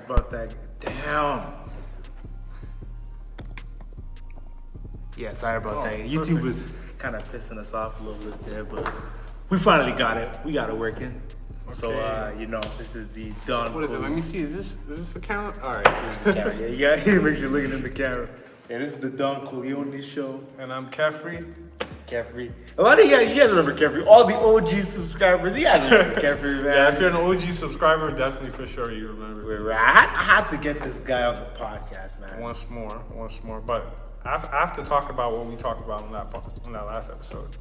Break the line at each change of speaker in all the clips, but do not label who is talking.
about that. Damn. Yeah, sorry about that. YouTube was kind of pissing us off a little bit there, but we finally got it. We got it working. Okay. So, this is the Donne.
What is it? Let me see. Is this the camera? All right.
The camera. Yeah, you gotta make sure you're looking in the camera. Yeah, this is the Donne Colioni show.
And I'm Keffery.
Keffery. A lot of you guys remember Keffery. All the OG subscribers, you guys remember Keffery, man.
Yeah, if you're an OG subscriber, definitely for sure you remember.
I had to get this guy on the podcast, man.
Once more. But I have to talk about what we talked about on that last episode.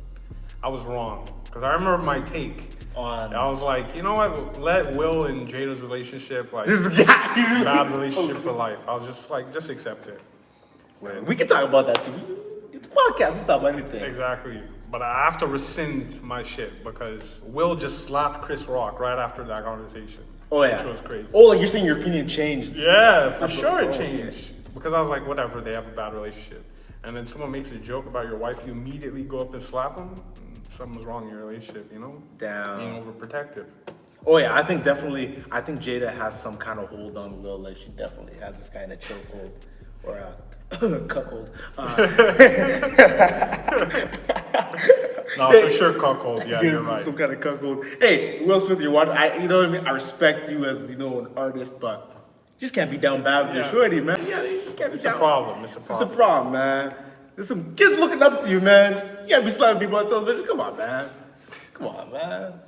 I was wrong. Because I remember my take. I was like, you know what? Let Will and Jada's relationship, like,
this guy,
bad relationship for life. I was just like, just accept it.
We can talk about that too. It's a podcast. We can talk about anything.
Exactly. But I have to rescind my shit because Will just slapped Chris Rock right after that conversation.
Oh, yeah.
Which was crazy.
Oh, like you're saying your opinion changed.
Yeah, for sure it changed. Because I was like, whatever, they have a bad relationship. And then someone makes a joke about your wife, you immediately go up and slap them. Something's wrong in your relationship, you know?
Damn.
Being overprotective.
Oh, yeah, I think Jada has some kind of hold on Will. Like, she definitely has this kind of chokehold or a cuckold.
No, for sure cuckold. Yeah, you're right.
Some kind of cuckold. Hey, Will Smith, you know what I mean? I respect you as, an artist, but you just can't be down bad with your shorty, man. Yeah, you can't be
It's a problem. It's a
problem, man. There's some kids looking up to you, man. You can't be slapping people on television. Come on, man.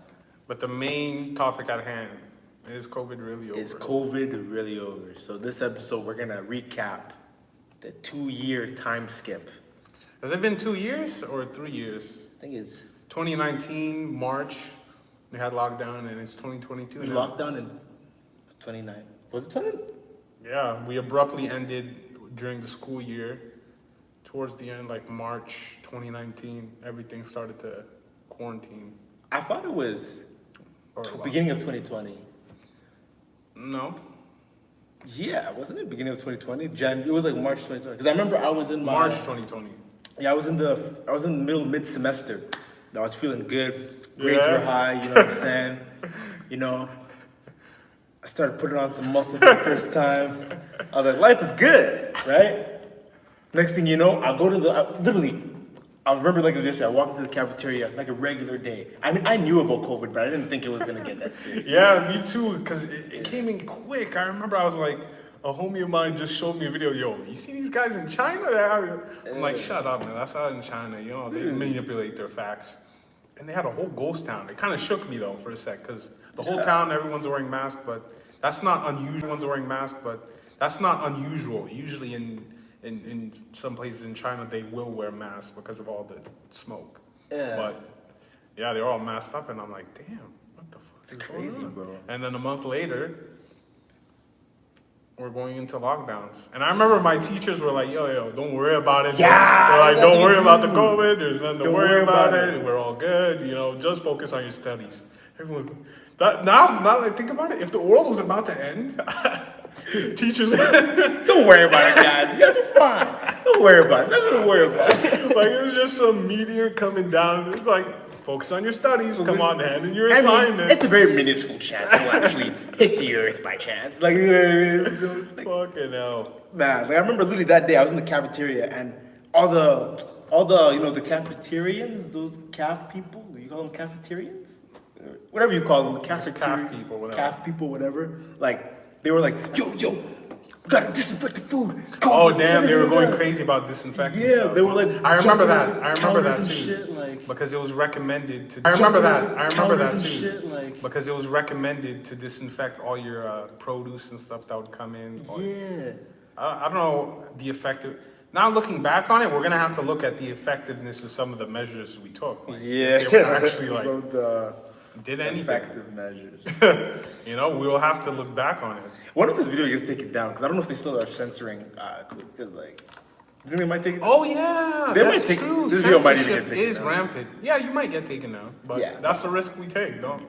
But the main topic at hand is COVID really over?
Is COVID really over? So this episode, we're going to recap the 2-year time skip.
Has it been 2 years or 3 years?
I think it's
2019, March, we had lockdown, and it's 2022
we
now.
locked down in 29. Was it 20?
Yeah, we abruptly ended during the school year. Towards the end, like March 2019, everything started to quarantine.
I thought it was beginning of 2020.
No.
Yeah, wasn't it beginning of 2020? It was like March 2020. Because I remember I was in
March 2020.
Yeah, I was in the middle mid-semester. I was feeling good. Grades were high, you know what I'm saying? I started putting on some muscle for the first time. I was like, life is good, right? Next thing you know, I go to I remember like it was yesterday, I walked into the cafeteria like a regular day. I mean, I knew about COVID, but I didn't think it was gonna get that serious.
Yeah, me too, because it came in quick. I remember I was like, a homie of mine just showed me a video, yo, you see these guys in China? I'm like, shut up, man, that's not in China, they manipulate their facts. And they had a whole ghost town. It kind of shook me though for a sec, because the whole town, everyone's wearing masks, but that's not unusual. That's not unusual. Usually in some places in China, they will wear masks because of all the smoke. Yeah. But yeah, they're all masked up, and I'm like, damn, what the fuck?
It's crazy, bro.
And then a month later, we're going into lockdowns. And I remember my teachers were like, yo, don't worry about it.
Yeah.
They're like, don't worry about the COVID. There's nothing to worry about it. We're all good. Just focus on your studies. Everyone. Now that I think about it, if the world was about to end, teachers.
Don't worry about it, guys. You guys are fine. Don't worry about it. Nothing to worry about.
Like, it was just some meteor coming down. It's like, focus on your studies. Come on, hand in your assignment.
It's a very minuscule chance to actually hit the earth by chance. Like, you know what I mean? It's like,
fucking hell.
Man, I remember literally that day I was in the cafeteria and all the the cafeterians, those calf people, you call them cafeterians? Whatever you call them, the cafeteria. Calf people, whatever. Like, they were like, yo, we gotta disinfect the food.
They were going crazy about disinfecting.
Yeah,
stuff.
they were like,
I remember that too.
Shit,
because it was recommended to. Because it was recommended to disinfect all your produce and stuff that would come in. I don't know the effective. Now looking back on it, we're gonna have to look at the effectiveness of some of the measures we took. Like, they were actually like. Did anything.
Effective measures.
We'll have to look back on it.
What if this video gets taken down? Because I don't know if they still are censoring. Because you think they might take it down?
Oh yeah, that's true.
This video might even get taken
is
down.
rampant. Yeah, you might get taken down, but that's the risk we take, don't it?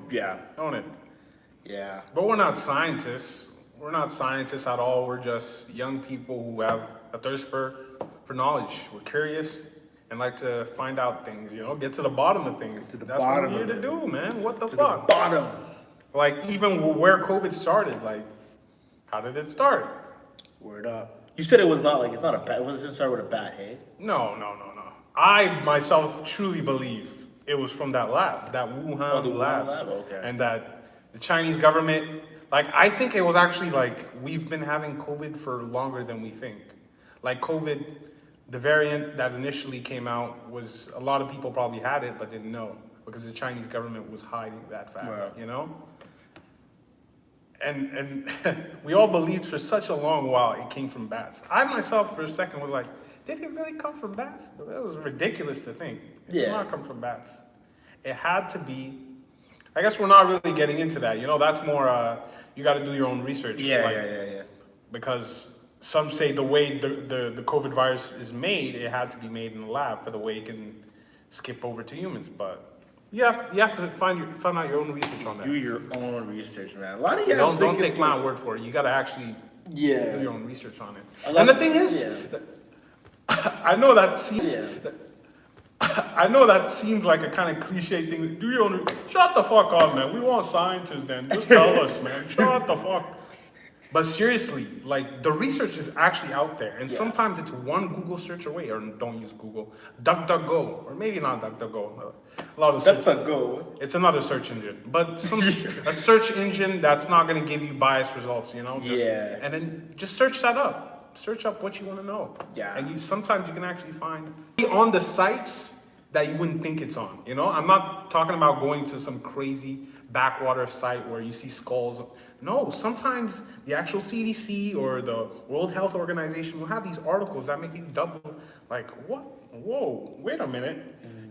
Yeah.
But we're not scientists. We're not scientists at all. We're just young people who have a thirst for knowledge. We're curious. And like to find out things, get to the bottom of things. That's what we're here to do, man. What the fuck?
The bottom.
Like, even where COVID started, like, How did it start?
Word up. You said it was not like, it's not a bat. It wasn't start with a bat, hey?
No. I myself truly believe it was from that lab, that Wuhan
The
lab.
Wuhan lab? Okay.
And that the Chinese government, like, I think it was actually like, we've been having COVID for longer than we think. Like COVID, the variant that initially came out was, a lot of people probably had it but didn't know because the Chinese government was hiding that fact, you know? And we all believed for such a long while it came from bats. I myself for a second was like, did it really come from bats? That was ridiculous to think. It did not come from bats. It had to be, I guess we're not really getting into that. You know, that's more, you got to do your own research.
Yeah.
Because some say the way the COVID virus is made, it had to be made in the lab for the way it can skip over to humans. But you have to find out your own research on that.
Do your own research, man. A lot of you
guys don't take my word for it. You got to actually do your own research on it. And the thing is, I know that seems like a kind of cliche thing. Do your own. Shut the fuck up, man. We want scientists then. Just tell us, man. Shut the fuck. But seriously, like, the research is actually out there, and sometimes it's one Google search away. Or don't use Google, DuckDuckGo, or maybe not DuckDuckGo. A lot of
DuckDuckGo.
It's another search engine, but a search engine that's not going to give you biased results. You know. And then just search that up. Search up what you want to know. And sometimes you can actually find on the sites that you wouldn't think it's on. You know, I'm not talking about going to some crazy backwater site where you see skulls. No, sometimes the actual CDC or the World Health Organization will have these articles that make you double, like, what? Whoa, wait a minute.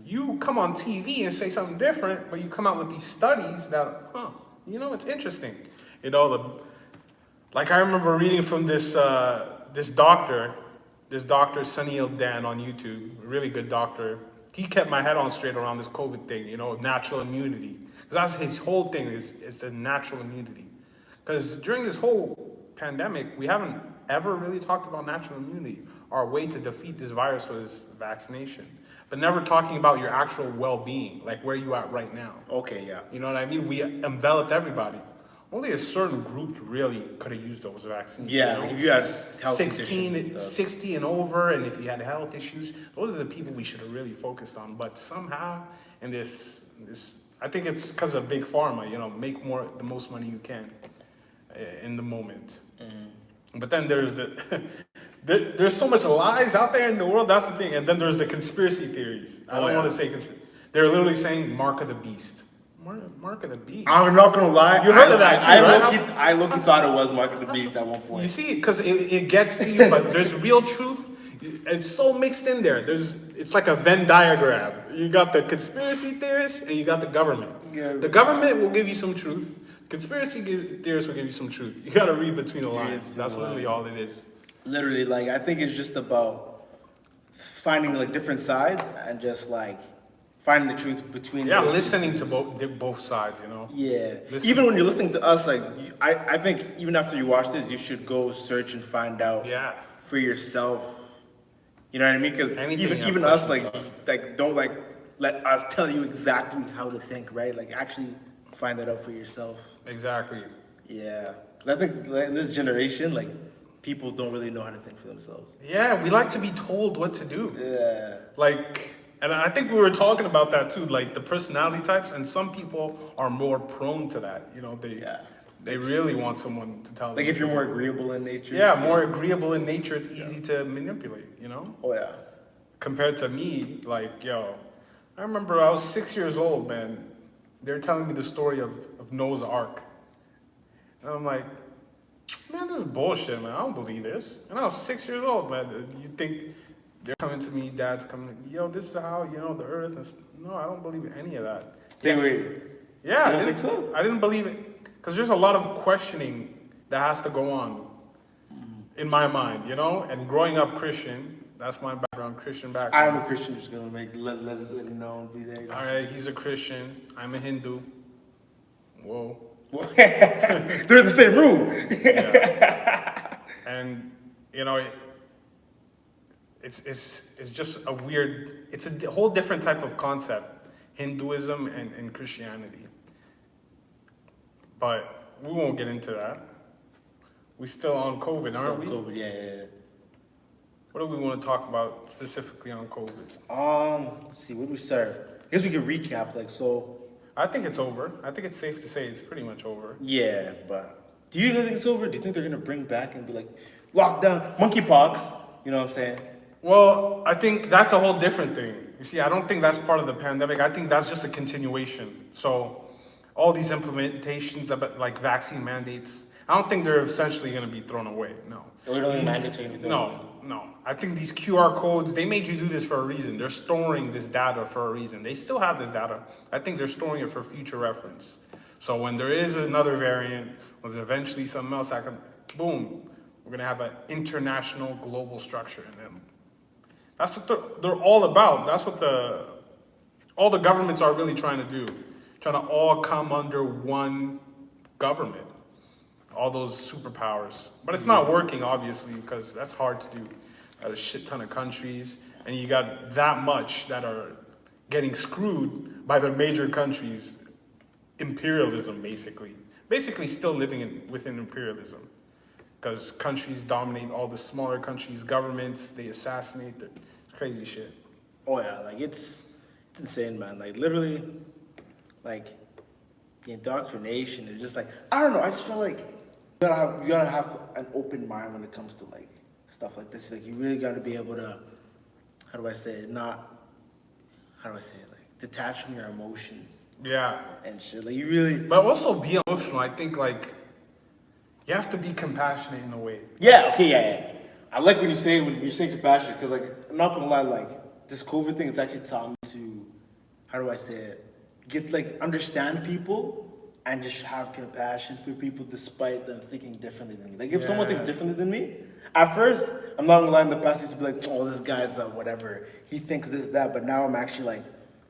You come on TV and say something different, but you come out with these studies that, you know, it's interesting. You know, like I remember reading from this doctor, Sunny Il Dan on YouTube, a really good doctor. He kept my head on straight around this COVID thing, you know, natural immunity. Because that's his whole thing is the natural immunity. Because during this whole pandemic, we haven't ever really talked about natural immunity. Our way to defeat this virus was vaccination. But never talking about your actual well-being, like where you at right now.
Okay, yeah.
You know what I mean? We enveloped everybody. Only a certain group really could have used those vaccines.
Yeah,
you know?
like if you had health
60 and over, and if you had health issues, those are the people we should have really focused on. But somehow, in this, I think it's because of big pharma. You know, make the most money you can in the moment. But then there's there's so much lies out there in the world. That's the thing. And then there's the conspiracy theories. I don't want to say they're literally saying mark of the beast. Mark of the Beast.
I'm not gonna lie.
You heard of that too, right?
I low-key thought it was Mark of the Beast at one point.
You see, because it gets to you, but there's real truth. It's so mixed in there. It's like a Venn diagram. You got the conspiracy theorists and you got the government. The government will give you some truth. Conspiracy theorists will give you some truth. You got to read between the lines. That's literally all it is.
Literally, like, I think it's just about finding like different sides and just like finding the truth between.
Yeah, listening to both sides, you know.
Yeah. Even when you're listening to us, like, I think even after you watch this, you should go search and find out for yourself. You know what I mean? Because even us, like don't like let us tell you exactly how to think, right? Like, actually find that out for yourself.
Exactly.
Yeah. 'Cause I think like, in this generation, like, people don't really know how to think for themselves.
Yeah, we like to be told what to do.
Yeah.
Like, and I think we were talking about that too, like the personality types, and some people are more prone to that. You know, they really want someone to tell them.
Like if you're more agreeable in nature.
Yeah, more agreeable in nature, it's easy to manipulate, you know?
Oh yeah.
Compared to me, like, I remember I was 6 years old, man. They're telling me the story of Noah's Ark. And I'm like, man, this is bullshit, man. I don't believe this. And I was 6 years old, man. You think they're coming to me, dad's coming, this is how, the earth is. No, I don't believe any of that.
Wait.
Yeah.
You don't think so?
I didn't believe it. Because there's a lot of questioning that has to go on in my mind, And growing up Christian, that's my background, Christian background.
I'm a Christian, just gonna let it know, be there.
All right, he's a Christian. I'm a Hindu. Whoa.
They're in the same room.
Yeah. And it's just a weird. It's a whole different type of concept, Hinduism and Christianity. But we won't get into that. We still on COVID, aren't we?
COVID, yeah.
What do we want to talk about specifically on COVID?
Let's see, where do we start? I guess we could recap, like, so.
I think it's over. I think it's safe to say it's pretty much over.
Yeah, but do you think it's over? Do you think they're gonna bring back and be like, lockdown, monkeypox? You know what I'm saying?
Well, I think that's a whole different thing. You see, I don't think that's part of the pandemic. I think that's just a continuation. So all these implementations about like vaccine mandates, I don't think they're essentially going to be thrown away. No.
We don't need mandates or anything.
No. I think these QR codes, they made you do this for a reason. They're storing this data for a reason. They still have this data. I think they're storing it for future reference. So when there is another variant, when there's eventually something else, boom, we're going to have an international global structure. And that's what they're all about. That's what all the governments are really trying to do. Trying to all come under one government. All those superpowers. But it's not working, obviously, because that's hard to do at a shit ton of countries. And you got that much that are getting screwed by the major countries' imperialism, basically. Basically still living within imperialism. Because countries dominate all the smaller countries' governments. They assassinate. It's crazy shit.
Oh, yeah, like, it's insane, man. Like, literally, like, the indoctrination is just like, I don't know, I just feel like you gotta have an open mind when it comes to like stuff like this. Like you really gotta be able to, how do I say it? Like detach from your emotions.
Yeah.
And shit. Like you really.
But also be emotional. I think like you have to be compassionate in a way.
Yeah. Okay. Yeah. I like when you say compassionate because like I'm not gonna lie, like this COVID thing, it's actually taught me to, how do I say it? Understand people. And just have compassion for people despite them thinking differently than me. Like if someone thinks differently than me, at first, I'm not gonna lie, in the past I used to be like, oh, this guy's whatever. He thinks this, that, but now I'm actually like,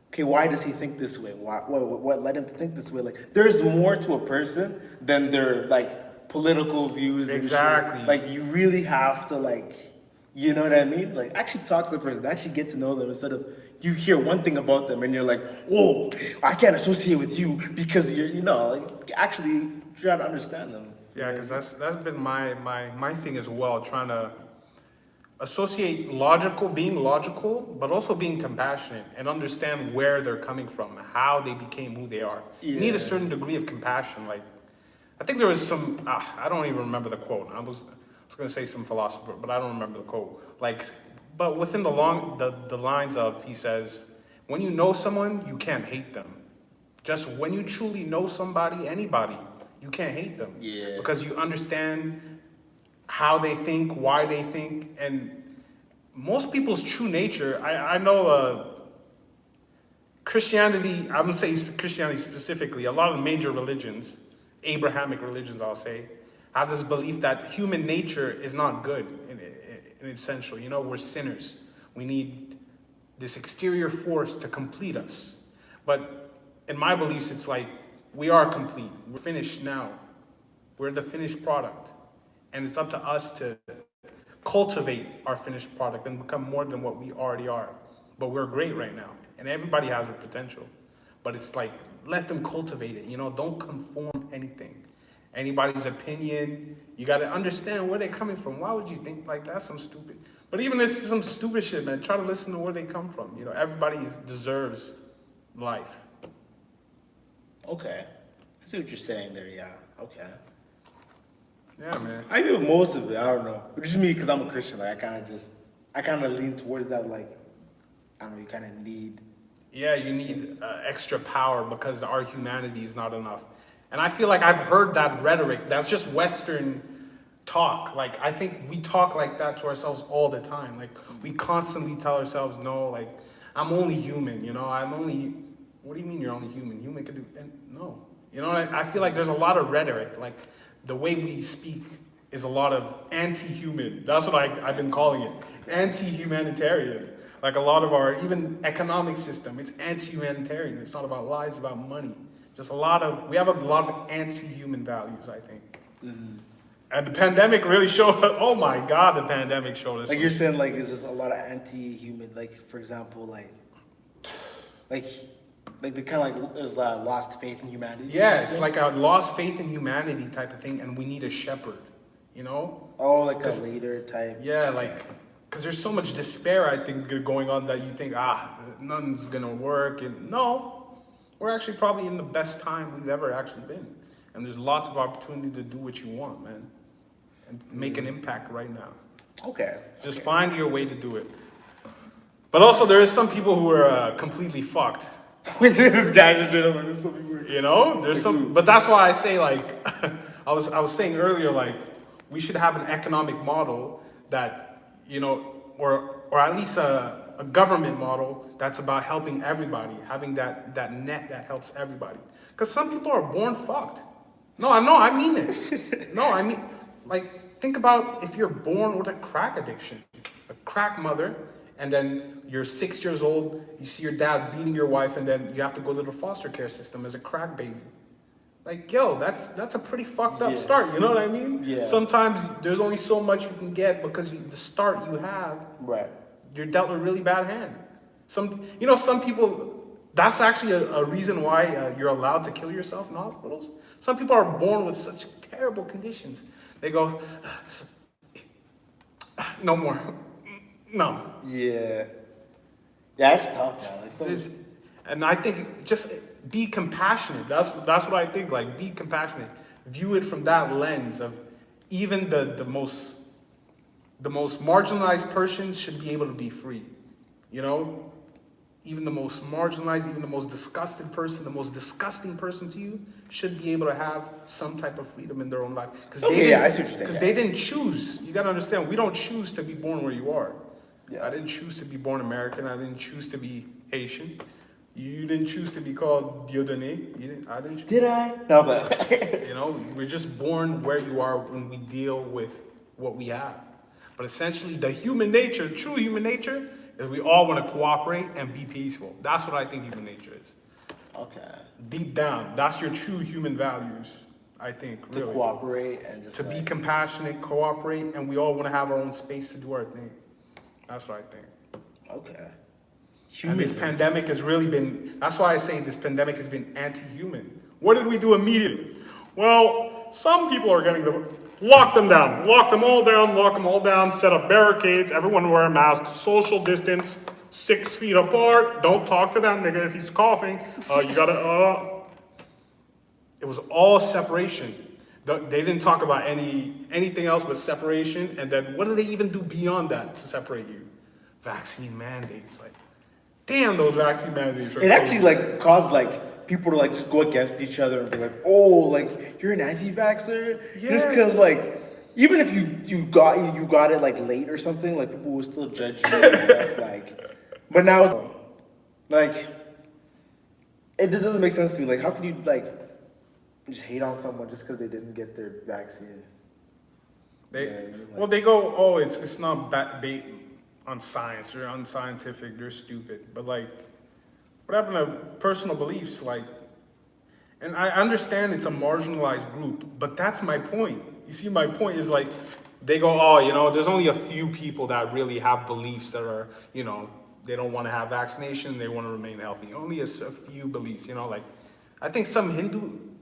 okay, why does he think this way? What led him to think this way? Like there's more to a person than their like political views and
exactly.
shit. Like you really have to like, you know what I mean? Like actually talk to the person, actually get to know them instead of you hear one thing about them and you're like, whoa, I can't associate with you because you're, like actually try to understand them.
Yeah, because that's been my thing as well, trying to associate being logical, but also being compassionate and understand where they're coming from, how they became who they are. Yeah. You need a certain degree of compassion. Like, I think there was some, I don't even remember the quote. I was going to say some philosopher, but I don't remember the quote. Like, but within the lines of, he says, when you know someone, you can't hate them. Just when you truly know somebody, anybody, you can't hate them.
Yeah.
Because you understand how they think, why they think, and most people's true nature, I know Christianity, I'm going to say Christianity specifically, a lot of major religions, Abrahamic religions I'll say, have this belief that human nature is not good in essential. We're sinners. We need this exterior force to complete us. But in my beliefs, it's like we are complete. We're finished now. We're the finished product. And it's up to us to cultivate our finished product and become more than what we already are. But we're great right now. And everybody has their potential. But it's like, let them cultivate it. Don't conform anything. Anybody's opinion, you got to understand where they're coming from. Why would you think like that's some stupid? But even if it's some stupid shit, man, try to listen to where they come from. Everybody deserves life.
Okay. I see what you're saying there, yeah. Okay.
Yeah, man.
I agree with most of it. I don't know. It's just me because I'm a Christian. Like, I kind of lean towards that, like, I don't know, you kind of need.
Yeah, you need extra power because our humanity is not enough. And I feel like I've heard that rhetoric. That's just Western talk. Like, I think we talk like that to ourselves all the time. Like, we constantly tell ourselves, no, like, I'm only human, what do you mean you're only human? Human can do, no. I feel like there's a lot of rhetoric. Like, the way we speak is a lot of anti-human. That's what I've been calling it. Anti-humanitarian. Like, a lot of our, even economic system, it's anti-humanitarian. It's not about lies, it's about money. Just we have a lot of anti-human values, I think. Mm-hmm. And the pandemic really showed, oh my God, the pandemic showed us.
Like you're saying, like, it's just a lot of anti-human, like, for example, like the kind of like, there's lost faith in humanity.
Yeah, it's like a lost faith in humanity type of thing, and we need a shepherd. you know?
Oh, like a leader type.
Yeah, like, because there's so much despair, I think, going on that you think, nothing's gonna work. And no, we're actually probably in the best time we've ever actually been. And there's lots of opportunity to do what you want, man. And make an impact right now.
Okay.
Just find your way to do it. But also, there is some people who are completely fucked.
This guy just did it.
You know, there's some, but that's why I say, like, I was saying earlier, like, we should have an economic model that, you know, or at least a government model that's about helping everybody, having that net that helps everybody. Because some people are born fucked. No, I mean it. No, I mean, like, think about if you're born with a crack addiction, a crack mother, and then you're 6 years old, you see your dad beating your wife, and then you have to go to the foster care system as a crack baby. Like, yo, that's a pretty fucked up start, you know what I mean?
Yeah.
Sometimes there's only so much you can get because the start you have,
right,
you're dealt a really bad hand. Some people, that's actually a reason why you're allowed to kill yourself in hospitals. Some people are born with such terrible conditions. They go, no more. No.
Yeah. Yeah, that's tough, man. Like,
and I think just be compassionate. That's what I think. Like, be compassionate. View it from that lens of even the most marginalized person should be able to be free. You know, even the most marginalized, even the most disgusted person, the most disgusting person to you should be able to have some type of freedom in their own life.
I see what you're saying.
Because they didn't choose. You gotta understand, we don't choose to be born where you are.
Yeah.
I didn't choose to be born American. I didn't choose to be Haitian. You didn't choose to be called Dieudonné. I didn't choose.
Did I? No, but
You know, we're just born where you are when we deal with what we have. But essentially, the human nature, true human nature, is we all want to cooperate and be peaceful. That's what I think human nature is.
okay.
Deep down, that's your true human values, I think, really.
To cooperate and just
To be compassionate, cooperate, and we all want to have our own space to do our thing. That's what I think.
Okay.
And this pandemic has really been, that's why I say this pandemic has been anti-human. What did we do immediately? Well, some people are getting lock them down, lock them all down, set up barricades, everyone wear a mask, social distance, 6 feet apart, don't talk to that nigga if he's coughing, it was all separation. They didn't talk about anything else but separation, and then what do they even do beyond that to separate you? Vaccine mandates, like, damn, those vaccine mandates are
It actually like caused like people to like just go against each other and be like, oh, like you're an anti-vaxxer?
Yeah.
Just because like even if you got it like late or something, like people will still judge you and stuff like. But now it's like it just doesn't make sense to me. Like how could you like just hate on someone just because they didn't get their vaccine?
They go, oh, it's not bait on science, they're unscientific, they're stupid. But like, what happened to personal beliefs? Like, and I understand it's a marginalized group, but that's my point. You see, my point is like, they go, oh, you know, there's only a few people that really have beliefs that are, you know, they don't want to have vaccination, they want to remain healthy. Only a few beliefs, you know, like, I think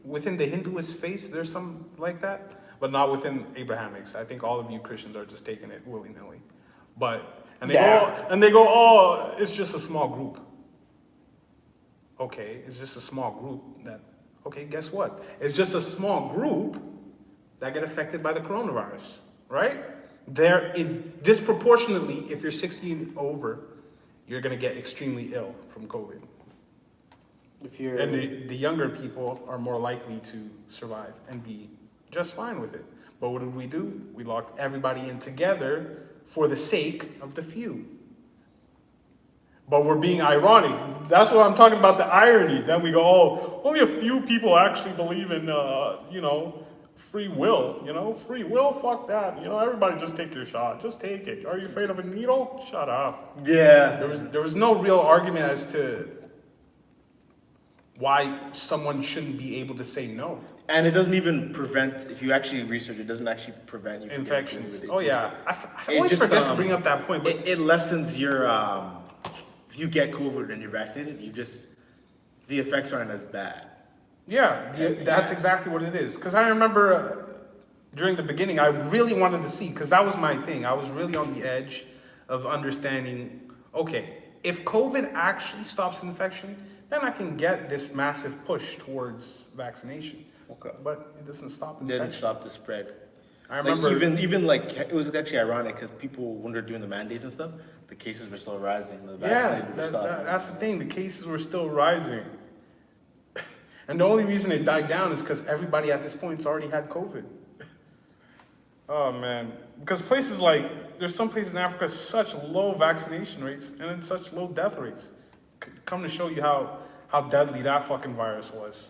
within the Hinduist faith, there's some like that, but not within Abrahamics. I think all of you Christians are just taking it willy-nilly. They go, oh, it's just a small group. Okay, it's just a small group okay, guess what? It's just a small group that get affected by the coronavirus, right? Disproportionately, if you're 16 over, you're gonna get extremely ill from COVID. And the younger people are more likely to survive and be just fine with it. But what did we do? We locked everybody in together for the sake of the few. But we're being ironic. That's what I'm talking about, the irony. Then we go, oh, only a few people actually believe in, free will. Free will, fuck that. Everybody just take your shot. Just take it. Are you afraid of a needle? Shut up.
Yeah.
There was no real argument as to why someone shouldn't be able to say no.
And it doesn't even prevent, if you actually research, it doesn't actually prevent you from
infections.
getting COVID.
Oh yeah, I always forget to bring up that point. But
it lessens your, if you get COVID and you're vaccinated, the effects aren't as bad.
Yeah, that's exactly what it is. Because I remember during the beginning, I really wanted to see, because that was my thing. I was really on the edge of understanding, okay, if COVID actually stops infection, then I can get this massive push towards vaccination.
Okay.
But it doesn't stop infection.
Didn't stop the spread.
I remember
even like it was actually ironic because people when they're doing the mandates and stuff, the cases were still rising. The vaccinated were still-
that's the thing. The cases were still rising. And the only reason it died down is because everybody at this point's already had COVID. Oh man, because places like, there's some places in Africa such low vaccination rates and then such low death rates. Come to show you how deadly that fucking virus was.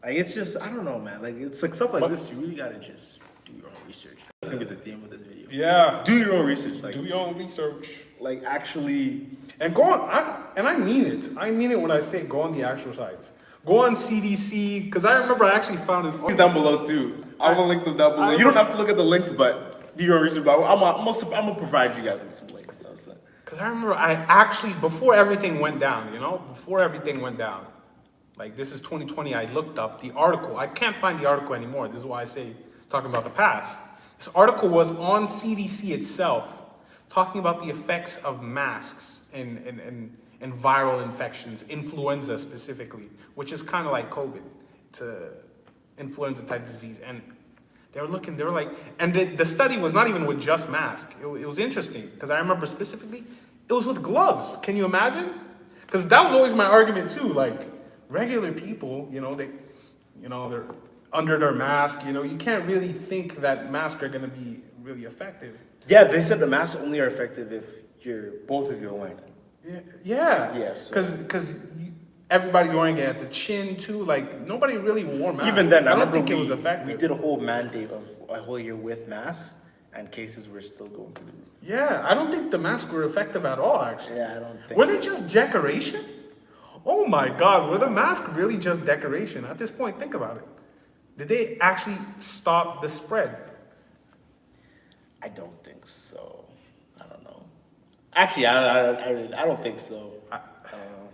Like it's just I don't know, man. Like it's like stuff like this. You really gotta just do your own research. That's gonna be the theme of this video.
Yeah,
do your own research. Like
do your own research.
Like actually,
and go on. I mean it. I mean it when I say go on the actual sites. Go on CDC, because I remember I actually found it.
It's down below too. I'm gonna link them down below. You don't have to look at the links, but do your own research. But I'm gonna provide you guys with some links. You know what I'm saying?
Because I remember I actually, before everything went down, before everything went down, like this is 2020, I looked up the article. I can't find the article anymore. This is why I say talking about the past. This article was on CDC itself, talking about the effects of masks and viral infections, influenza specifically, which is kind of like COVID, it's a influenza type disease. And they were like, and the study was not even with just masks. It was interesting, because I remember specifically, it was with gloves. Can you imagine? Because that was always my argument too, like, regular people, they're under their mask, you can't really think that masks are gonna be really effective.
Yeah, they said the masks only are effective if both of you are wearing it.
Yeah.
Yeah.
Because everybody's wearing it at the chin too. Like nobody really wore masks.
Even then,
I don't think it was effective.
We did a whole mandate of a whole year with masks, and cases were still going through the roof.
Yeah, I don't think the masks were effective at all. Actually.
Yeah, I don't think.
Were they just decoration? Oh my God, were the masks really just decoration? At this point, think about it. Did they actually stop the spread?
I don't think so. I don't know. Actually, I don't think so.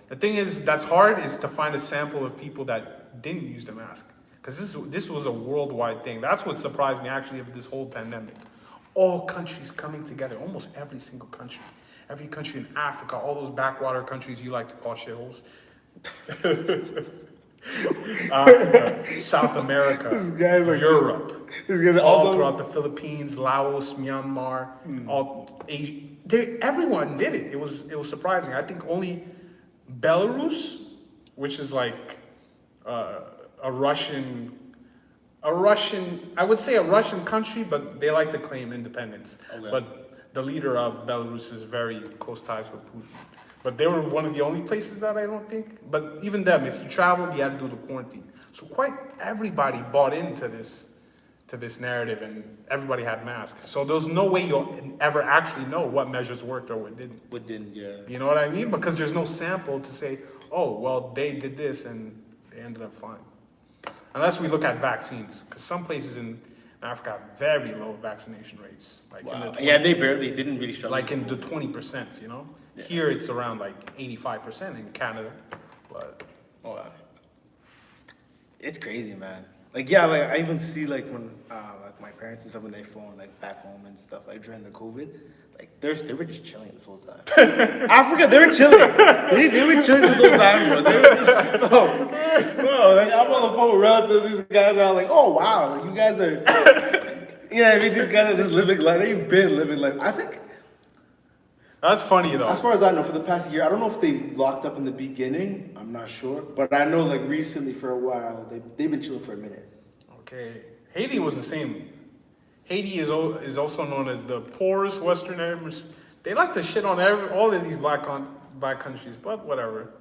The thing is, that's hard, is to find a sample of people that didn't use the mask. Because this was a worldwide thing. That's what surprised me, actually, of this whole pandemic. All countries coming together, almost every single country. Every country in Africa, all those backwater countries you like to call shitholes. Africa, South America, Europe, all throughout the Philippines, Laos, Myanmar, all Asia. Everyone did it. It was surprising. I think only Belarus, which is like a Russian, I would say a Russian country, but they like to claim independence. Okay. But the leader of Belarus is very close ties with Putin. But they were one of the only places that I don't think. But even them, if you traveled, you had to do the quarantine. So quite everybody bought into this narrative, and everybody had masks. So there's no way you'll ever actually know what measures worked or what didn't.
What didn't, yeah.
You know what I mean? Because there's no sample to say, oh, well, they did this and they ended up fine. Unless we look at vaccines, because some places in Africa have very low vaccination rates. Like
wow.
In the
Yeah, they didn't really struggle.
Like in the 20%, Yeah. Here it's around like 85% in Canada, but.
Oh, wow. It's crazy, man. Like, yeah, like I even see like when like my parents and stuff when they phone like back home and stuff like during the COVID, like they were just chilling this whole time. Africa, they were chilling. They were chilling this whole time, bro. They were just, no, like I'm on the phone with relatives. These guys are like, oh wow, like, you guys are. Yeah, I mean these guys are just living like they've been living like I think.
That's funny though.
As far as I know, for the past year, I don't know if they locked up in the beginning. I'm not sure, but I know like recently for a while they've been chilling for a minute.
Okay, Haiti was the same. Haiti is also known as the poorest Western Hemisphere. They like to shit on all of these black countries, but whatever.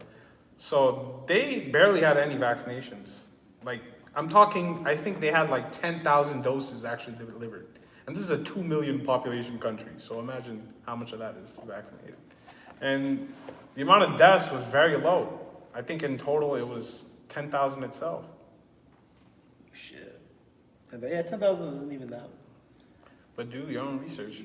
So they barely had any vaccinations. Like I'm talking, I think they had like 10,000 doses actually delivered. And this is a 2 million population country, so imagine how much of that is vaccinated. And the amount of deaths was very low. I think in total it was 10,000 itself.
Shit. Yeah, 10,000 isn't even that.
But do your own research.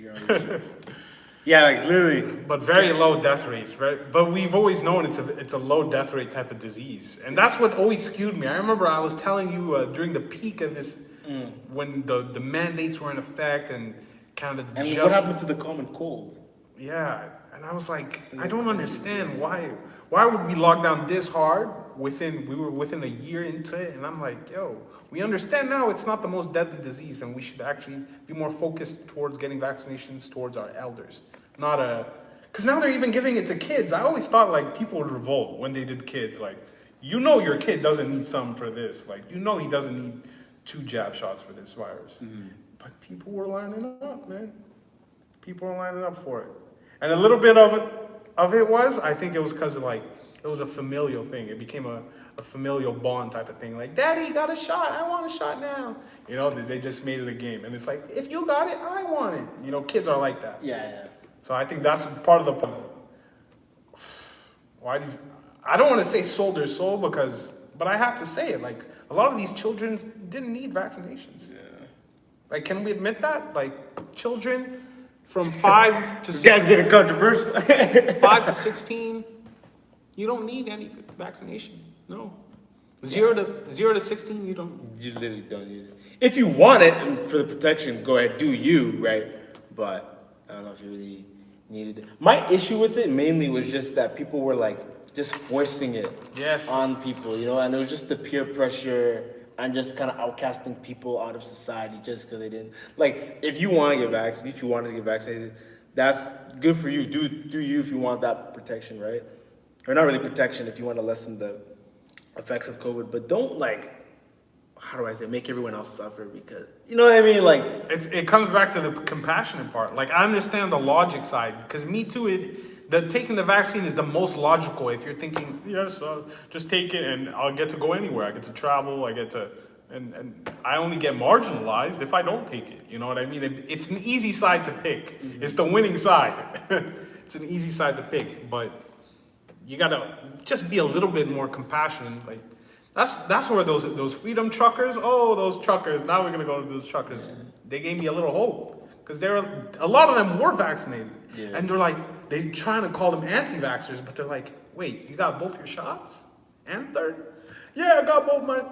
Yeah, like literally.
But very low death rates, right? But we've always known it's a low death rate type of disease. And that's what always skewed me. I remember I was telling you during the peak of this when the mandates were in effect and kind of
And what happened to the common cold?
Yeah, and I was like, I don't understand why would we lock down this hard we were within a year into it, and I'm like, yo, we understand now it's not the most deadly disease, and we should actually be more focused towards getting vaccinations towards our elders, because now they're even giving it to kids. I always thought like people would revolt when they did kids, like, you know, your kid doesn't need some for this, like, you know, he doesn't need 2 jab shots for this virus, but people were lining up, man. People were lining up for it, and a little bit of it was, I think it was because of like, it was a familial thing. It became a familial bond type of thing. Like, Daddy got a shot. I want a shot now. You know, they just made it a game. And it's like, if you got it, I want it. You know, kids are like that.
Yeah.
So I think that's part of the problem. I don't want to say sold their soul but I have to say it. Like, a lot of these children didn't need vaccinations. Yeah. Like, can we admit that? Like, children from 5 to...
This guy's getting controversial.
5 to 16... You don't need any vaccination. No. 0 to 16, you don't.
You literally don't need it. If you want it and for the protection, go ahead, do you, right? But I don't know if you really needed it. My issue with it mainly was just that people were like just forcing it on people, you know, and it was just the peer pressure and just kind of outcasting people out of society just because they didn't. Like, if you want to get vaccinated, if you wanted to get vaccinated, that's good for you. Do you if you want that protection, right? Or not really protection if you want to lessen the effects of COVID, but don't like, how do I say, make everyone else suffer because, you know what I mean? Like,
it comes back to the compassionate part. Like, I understand the logic side, because me too, taking the vaccine is the most logical. If you're thinking, yes, just take it and I'll get to go anywhere. I get to travel, I get to, and I only get marginalized if I don't take it. You know what I mean? It's an easy side to pick. It's the winning side. It's an easy side to pick, but you gotta just be a little bit more compassionate. Like, that's where those freedom truckers. Oh, those truckers! Now we're gonna go to those truckers. Yeah. They gave me a little hope because a lot of them were vaccinated, and they're like they trying to call them anti-vaxxers, but they're like, wait, you got both your shots and third? Yeah, I got both my.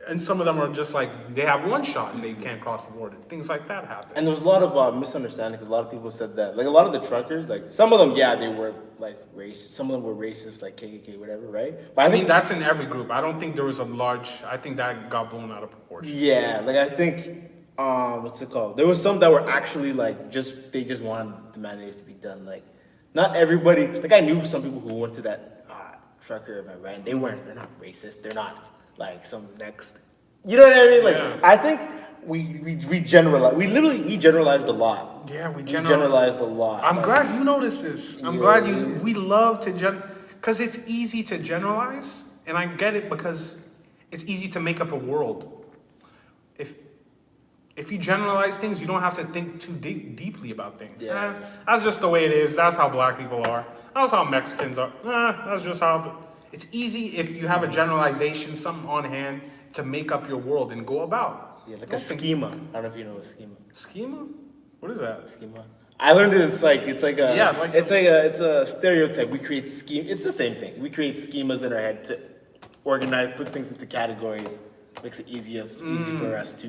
And some of them are just like, they have 1 shot and they can't cross the border. Things like that happen.
And there was a lot of misunderstanding because a lot of people said that. Like, a lot of the truckers, like, some of them, they were, like, racist. Some of them were racist, like KKK, whatever, right? But
I think that's in every group. I don't think there was I think that got blown out of proportion.
Yeah, like, I think, what's it called? There was some that were actually, like, they just wanted the mandates to be done. Like, not everybody, like, I knew some people who went to that trucker event, right? And they're not racist. They're not. Like some next, you know what I mean? Like, I think we generalize. We generalized a lot.
Yeah, we
generalized a lot.
I'm glad you noticed this. I'm glad we love to because it's easy to generalize, and I get it because it's easy to make up a world. If you generalize things, you don't have to think too deeply about things.
Yeah.
That's just the way it is. That's how black people are. That's how Mexicans are. That's just how. It's easy if you have a generalization, something on hand to make up your world and go about.
Yeah, like a schema. I don't know if you know a schema.
Schema? What is that?
Schema. I learned it. It's a stereotype. We create scheme. It's the same thing. We create schemas in our head to organize, put things into categories. Makes it easy for us to,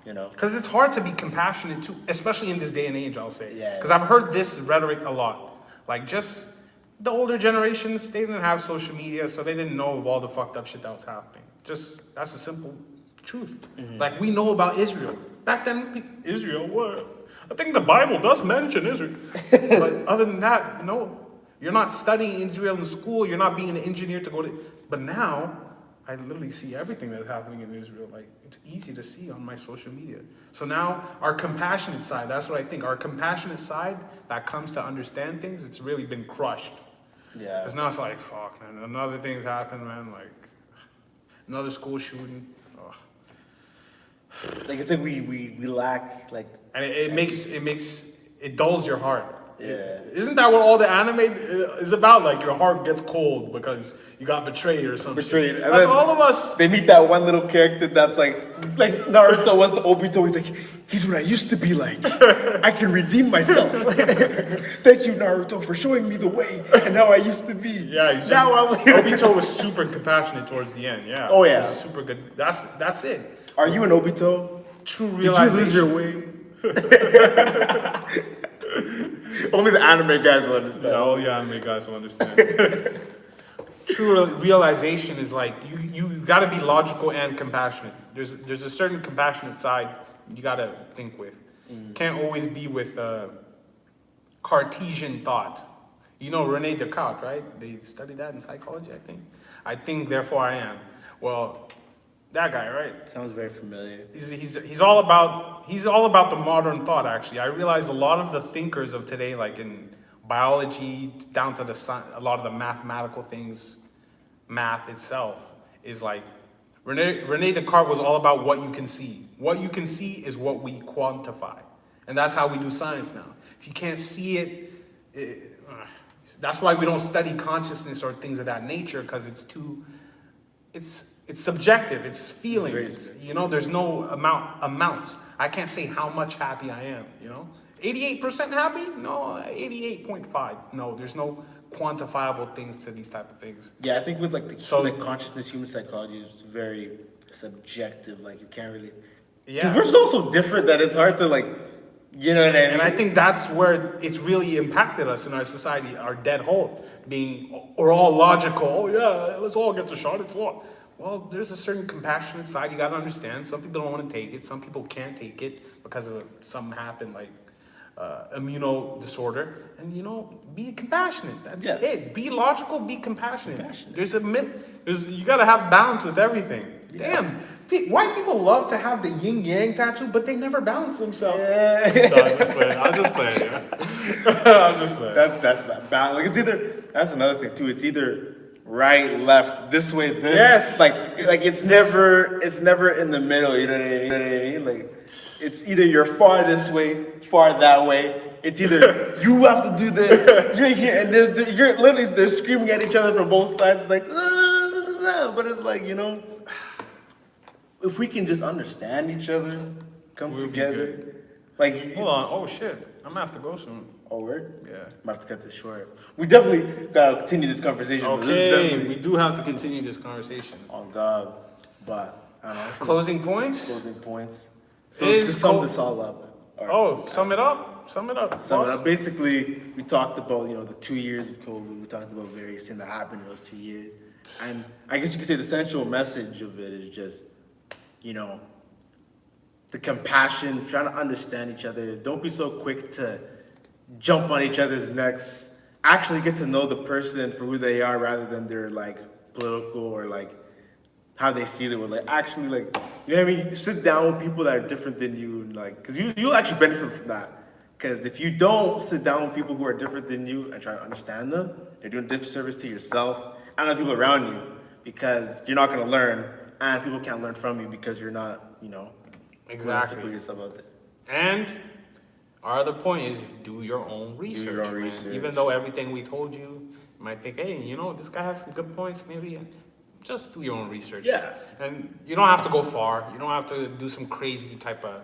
you know.
Because it's hard to be compassionate too, especially in this day and age. I'll say.
Yeah.
Because I've heard this rhetoric a lot. Like just. The older generations, they didn't have social media, so they didn't know of all the fucked up shit that was happening. That's a simple truth. Like, we know about Israel. Back then, Israel, what? I think the Bible does mention Israel. But other than that, no. You're not studying Israel in school. You're not being an engineer to go to... But now, I literally see everything that's happening in Israel. Like, it's easy to see on my social media. So now, our compassionate side, that's what I think. Our compassionate side that comes to understand things, it's really been crushed.
Yeah.
Because now it's like, fuck, man. Another thing's happened, man. Like, another school shooting. Oh.
Like, it's like we lack, like...
And it dulls your heart.
Yeah.
Isn't that what all the anime is about? Like, your heart gets cold because you got betrayed or something.
Betrayed.
Shit. That's all of us.
They meet that one little character that's like Naruto was the Obito. He's like, he's what I used to be like. I can redeem myself. Thank you, Naruto, for showing me the way and how I used to be.
Yeah, Obito was super compassionate towards the end. Yeah.
Oh yeah.
It was super good. That's it.
Are you an Obito?
True
Did you
realization.
lose your way? Only the anime guys will understand.
Yeah, all the anime guys will understand. True realization is like you got to be logical and compassionate. There's a certain compassionate side you got to think with. Can't always be with Cartesian thought. You know Rene Descartes, right? They studied that in psychology, I think. I think, therefore I am. Well, that guy, right?
Sounds very familiar.
He's all about the modern thought. Actually, I realize a lot of the thinkers of today, like in biology down to a lot of the mathematical things, math itself is like Rene Descartes was all about what you can see. What you can see is what we quantify, and that's how we do science now. If you can't see it, that's why we don't study consciousness or things of that nature, because it's subjective. It's feelings. There's no amount. I can't say how much happy I am. 88% happy? No, 88.5. No, there's no quantifiable things to these type of things.
Yeah, I think with like the human consciousness, human psychology is very subjective. Like you can't really. Yeah. We're so different that it's hard to like. You know what I mean?
And I think that's where it's really impacted us in our society, our dead hold, we're all logical. Oh yeah, let's all get the shot, it's law. Well, there's a certain compassionate side you gotta understand. Some people don't want to take it, some people can't take it because of something happened like immuno disorder. And be compassionate. That's it. Be logical, be compassionate. You gotta have balance with everything. Yeah. Damn. White people love to have the yin yang tattoo, but they never balance themselves. Yeah. I'm just playing.
That's bad. Like it's either. That's another thing too. It's either right, left, this way, this.
Yes.
Like it's never in the middle. You know what I mean? Like it's either you're far this way, far that way. It's either you have to do this, you're here, and you're literally they're screaming at each other from both sides. It's like, but it's like if we can just understand each other, come together, like
hold on, oh shit, I'm gonna have to go soon.
Oh word?
Yeah,
I'm gonna have to cut this short. We definitely gotta continue this conversation.
Okay, we do have to continue this conversation.
Oh God, but I don't know.
Closing points.
So to sum this all up.
Sum it up.
Basically, we talked about the 2 years of COVID. We talked about various things that happened in those 2 years, and I guess you could say the central message of it is just, the compassion, trying to understand each other. Don't be so quick to jump on each other's necks. Actually, get to know the person for who they are rather than their like political or like how they see the world. Like actually, like what I mean. Sit down with people that are different than you, and like, because you'll actually benefit from that. Because if you don't sit down with people who are different than you and try to understand them, you're doing disservice to yourself and the people around you, because you're not going to learn, and people can't learn from you because you're not,
exactly.
To put yourself out there.
And our other point is do your own research. Even though everything we told you, you might think, hey, this guy has some good points, maybe just do your own research.
Yeah.
And you don't have to go far. You don't have to do some crazy type of,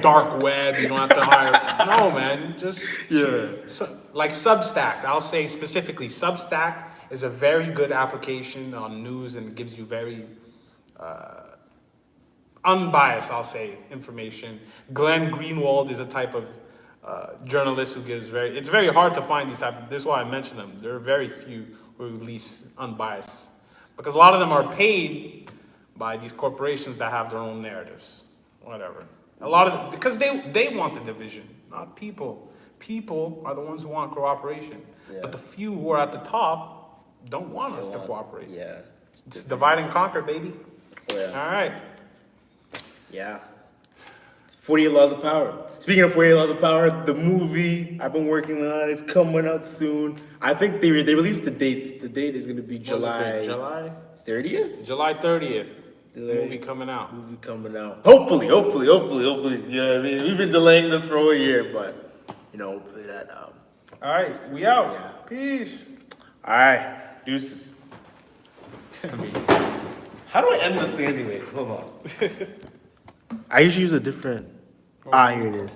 dark web. You don't have to hire. No, man. Just like Substack. I'll say specifically, Substack is a very good application on news and gives you very unbiased, I'll say, information. Glenn Greenwald is a type of journalist who gives it's very hard to find these type of, this is why I mention them. There are very few who release unbiased, because a lot of them are paid by these corporations that have their own narratives. Whatever. Because they want the division, not people. People are the ones who want cooperation. Yeah. But the few who are at the top don't want us to cooperate.
Yeah.
It's divide and conquer, baby.
Oh, yeah.
All right.
Yeah. 48 Laws of Power. Speaking of 48 Laws of Power, the movie I've been working on is coming out soon. I think they released the date. The date is going to be July 30th?
July 30th. Movie coming out.
Hopefully. Yeah, I mean, we've been delaying this for a whole year, but hopefully that.
All right, we out.
Yeah.
Peace.
All right, deuces. How do I end this thing anyway? Hold on. I usually use a different. Here it is.